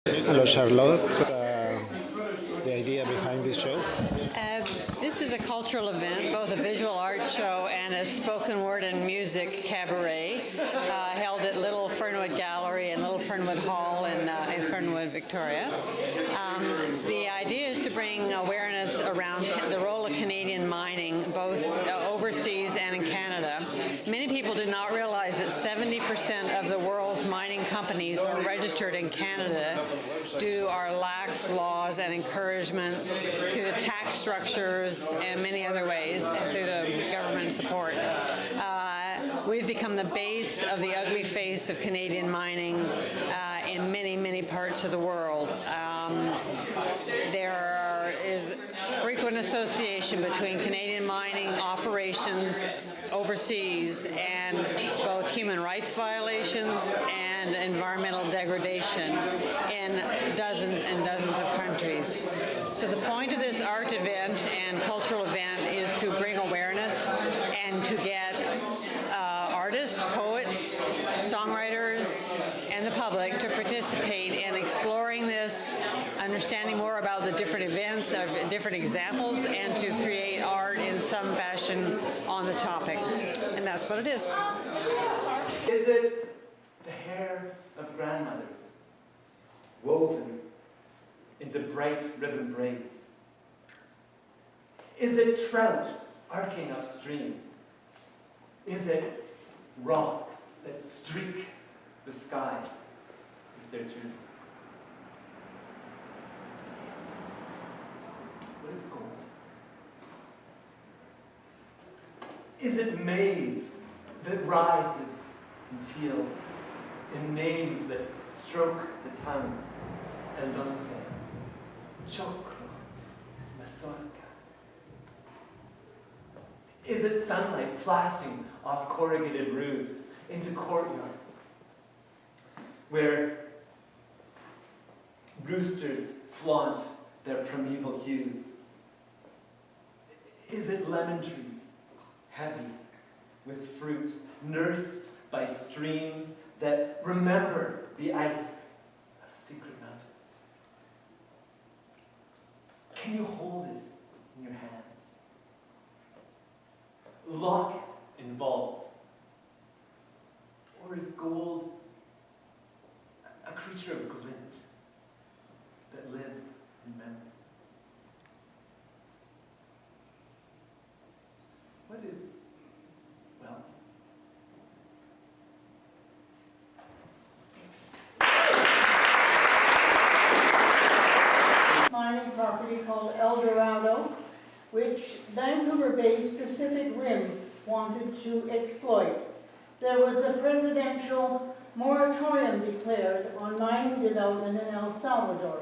Hello, Charlotte. The idea behind this show? This is a cultural event, both a visual arts show and a spoken word and music cabaret held at Little Fernwood Gallery and Little Fernwood Hall in Fernwood, Victoria. The idea is to bring awareness around the role of Canadian mining, both overseas and in Canada. Many people do not realize that 70% of the world's mining companies are registered in Canada due to our lax laws and encouragement through the tax structures and many other ways through the government support. We've become the base of the ugly face of Canadian mining in many, many parts of the world. There is frequent association between Canadian mining operations overseas and both human rights violations and environmental degradation in dozens and dozens of countries. So the point of this art event and cultural event is to bring awareness and to get artists, poets, songwriters, and the public to participate in exploring this, understanding more about the different events, of different examples, and to create art in some fashion on the topic. And that's what it is. Is it the hair of grandmothers woven into bright ribbon braids? Is it trout arcing upstream? Is it rocks that streak the sky with their dew? What is gold? Is it maize that rises in fields, in names that stroke the tongue? Elote, choclo, mazorca. Is it sunlight flashing off corrugated roofs into courtyards where roosters flaunt their primeval hues? Is it lemon trees, heavy with fruit, nursed by streams that remember the ice of secret mountains? Can you hold it in your hands? Lock it in vaults? Or is gold a creature of glint that lives in memory? What is wealth? Mining property called El Dorado, which Vancouver-based Pacific Rim wanted to exploit. There was a presidential moratorium declared on mining development in El Salvador.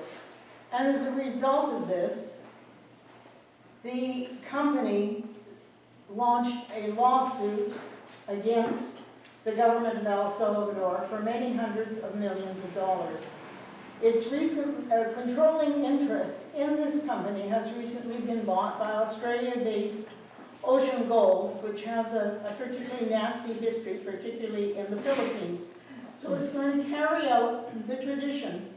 And as a result of this, the company launched a lawsuit against the government of El Salvador for many hundreds of millions of dollars. Its recent controlling interest in this company has recently been bought by Australia-based Ocean Gold, which has a particularly nasty history, particularly in the Philippines. So it's going to carry out the tradition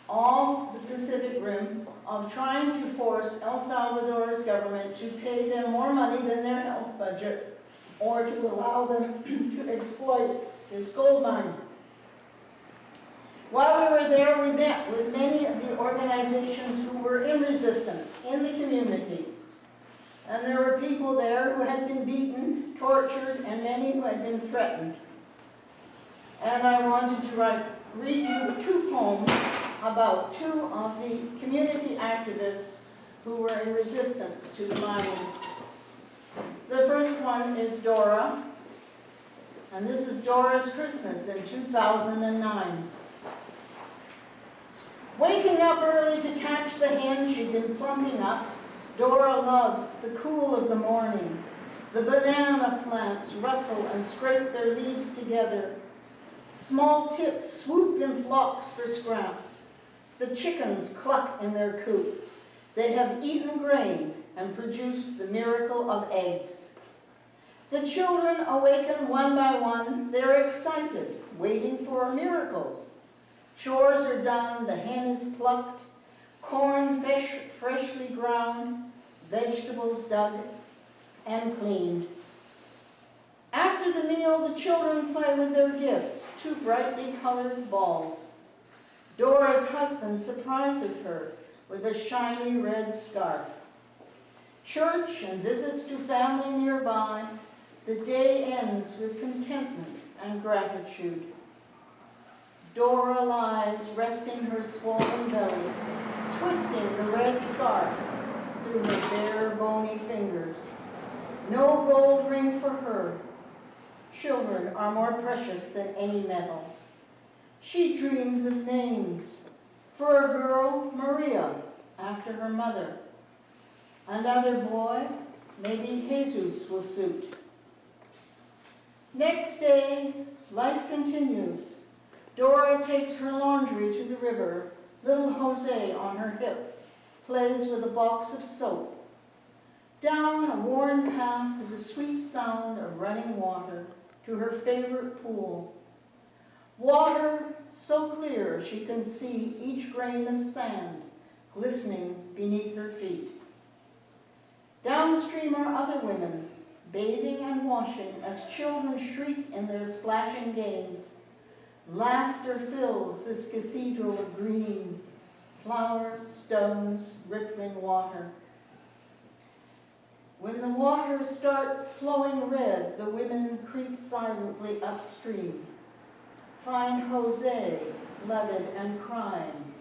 of the Pacific Rim of trying to force El Salvador's government to pay them more money than their health budget, or to allow them to exploit this gold mine. While we were there, we met with many of the organizations who were in resistance in the community. And there were people there who had been beaten, tortured, and many who had been threatened. And I wanted to read you two poems about two of the community activists who were in resistance to the mining. The first one is Dora, and this is Dora's Christmas in 2009. Waking up early to catch the hen she'd been plumping up, Dora loves the cool of the morning. The banana plants rustle and scrape their leaves together. Small tits swoop in flocks for scraps. The chickens cluck in their coop. They have eaten grain and produced the miracle of eggs. The children awaken one by one. They're excited, waiting for miracles. Chores are done, the hen is plucked, corn freshly ground, vegetables dug and cleaned. After the meal, the children play with their gifts, 2 brightly colored balls. Dora's husband surprises her with a shiny red scarf. Church and visits to family nearby, the day ends with contentment and gratitude. Dora lies resting her swollen belly, twisting the red scarf through her bare, bony fingers. No gold ring for her. Children are more precious than any metal. She dreams of names. For a girl, Maria, after her mother. Another boy, maybe Jesus will suit. Next day, life continues. Dora takes her laundry to the river. Little Jose on her hip plays with a box of soap. Down a worn path to the sweet sound of running water, to her favorite pool. Water so clear she can see each grain of sand glistening beneath her feet. Downstream are other women, bathing and washing as children shriek in their splashing games. Laughter fills this cathedral of green, flowers, stones, rippling water. When the water starts flowing red, the women creep silently upstream. Find Jose, blooded and crying,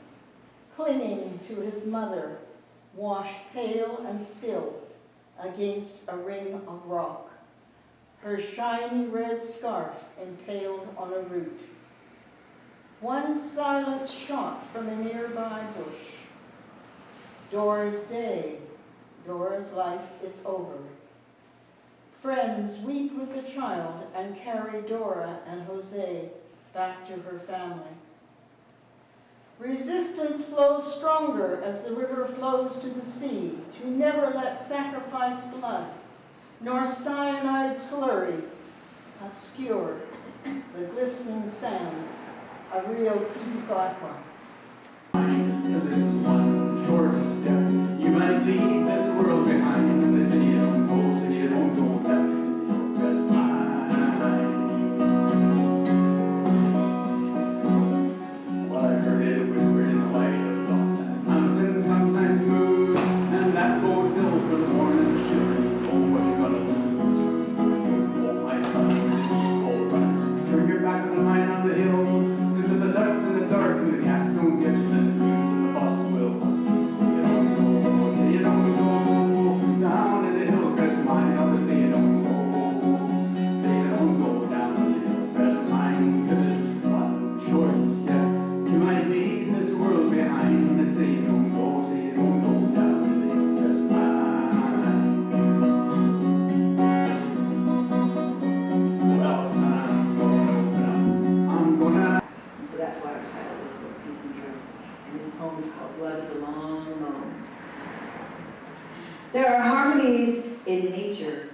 clinging to his mother, washed pale and still against a ring of rock, her shiny red scarf impaled on a root. One silent shot from a nearby bush. Dora's day, Dora's life is over. Friends weep with the child and carry Dora and Jose back to her family. Resistance flows stronger as the river flows to the sea, to never let sacrifice blood, nor cyanide slurry obscure the glistening sands of Rio Titicaca. Because it's one short step, you might leave this world behind, and the city don't go, so you don't go down. Rest my well, I heard it whispered in the light of dawn, that mountains sometimes move, and that bodes ill for the worn and shivering. Oh, what you gonna lose? Oh, my son, when the deep cold runs, turn your back on the mine on the hill, 'cause of the dust and the dark and the gas don't get you, then the dreams of the bus will. Say you don't go, say you don't go, down in the Hillcrest mine, I'll say you don't go, say you don't go down in the Hillcrest mine, 'cause it's one short step. You might leave this world behind, and say you don't go, say you don't go down in the Hillcrest mine. Well, son, I'm gonna open up, I'm gonna. So that's why our title is for Peace and Drugs. And this poem is called Love is a Long Road. There are harmonies in nature,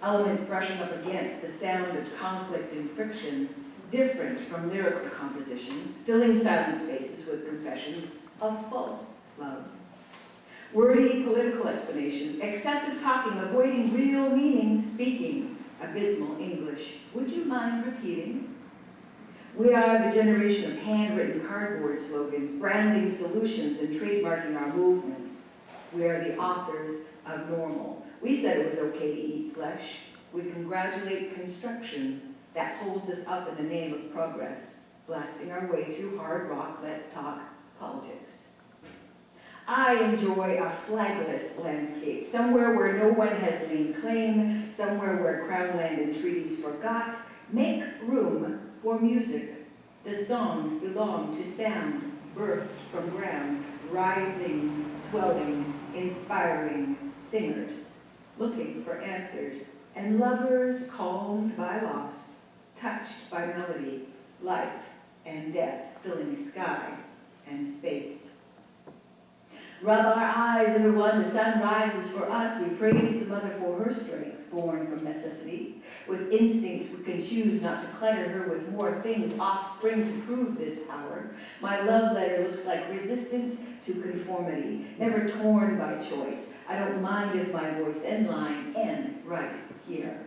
elements brushing up against the sound of conflict and friction, different from lyrical compositions, filling silent spaces with confessions of false love. Wordy political explanations, excessive talking, avoiding real meaning, speaking abysmal English. Would you mind repeating? We are the generation of handwritten cardboard slogans, branding solutions, and trademarking our movements. We are the authors of normal. We said it was okay to eat flesh. We congratulate construction that holds us up in the name of progress, blasting our way through hard rock. Let's talk politics. I enjoy a flagless landscape, somewhere where no one has laid claim, somewhere where crown land and treaties forgot. Make room for music. The songs belong to sound, birthed from ground, rising, swelling, inspiring singers, looking for answers, and lovers calmed by loss, touched by melody, life and death filling sky and space. Rub our eyes, everyone, the sun rises for us. We praise the mother for her strength, born from necessity. With instincts we can choose not to clutter her with more things, offspring to prove this power. My love letter looks like resistance to conformity, never torn by choice. I don't mind if my voice and line end right here.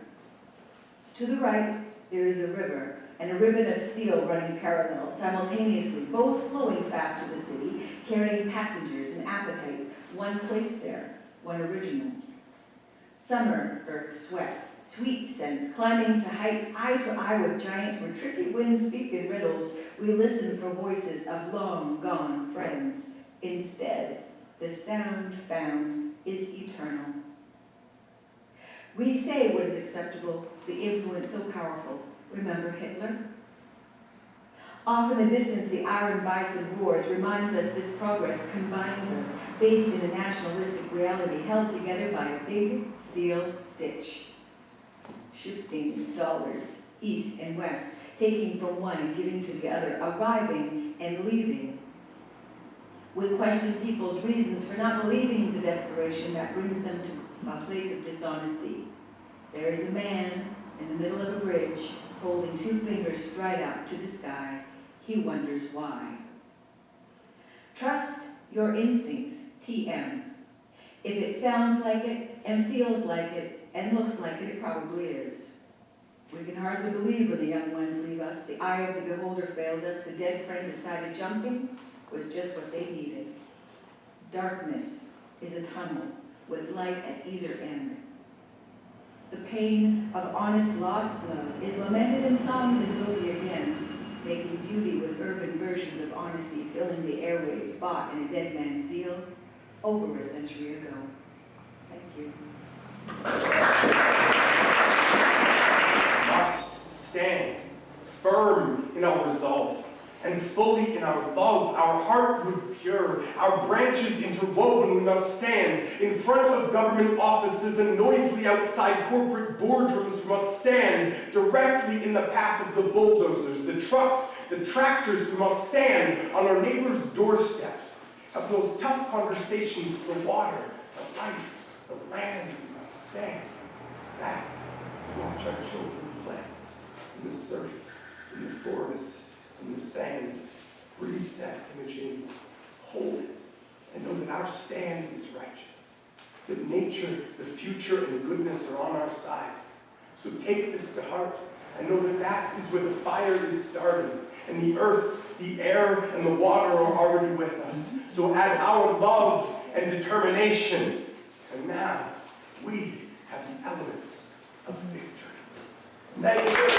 To the right, there is a river and a ribbon of steel running parallel, simultaneously, both flowing fast to the city, carrying passengers and appetites, one placed there, one original. Summer earth sweat, sweet scents, climbing to heights eye to eye with giants where tricky winds speak in riddles. We listen for voices of long gone friends. Instead, the sound found is eternal. We say what is acceptable, the influence so powerful. Remember Hitler? Off in the distance, the iron bison roars, reminds us this progress combines us, based in a nationalistic reality held together by a big steel stitch. Shifting dollars, east and west, taking from one and giving to the other, arriving and leaving. We question people's reasons for not believing the desperation that brings them to a place of dishonesty. There is a man in the middle of a bridge, holding two fingers straight up to the sky. He wonders why. Trust your instincts, TM. If it sounds like it, and feels like it, and looks like it, it probably is. We can hardly believe when the young ones leave us. The eye of the beholder failed us. The dead friend decided jumping was just what they needed. Darkness is a tunnel with light at either end. The pain of honest lost love is lamented in songs and will be again, making beauty with urban versions of honesty, filling the airwaves bought in a dead man's deal over a century ago. Thank you. Must stand firm in our resolve and fully in our love, our heartwood pure, our branches interwoven. We must stand in front of government offices and noisily outside corporate boardrooms. We must stand directly in the path of the bulldozers, the trucks, the tractors. We must stand on our neighbors' doorsteps, have those tough conversations for water, the life, the land. We must stand back to watch our children play in the surf, in the forest, in the sand. Breathe that image in, hold it, and know that our stand is righteous, that nature, the future, and goodness are on our side. So take this to heart and know that that is where the fire is starting, and the earth, the air, and the water are already with us. So add our love and determination, and now we have the elements of victory. Thank you.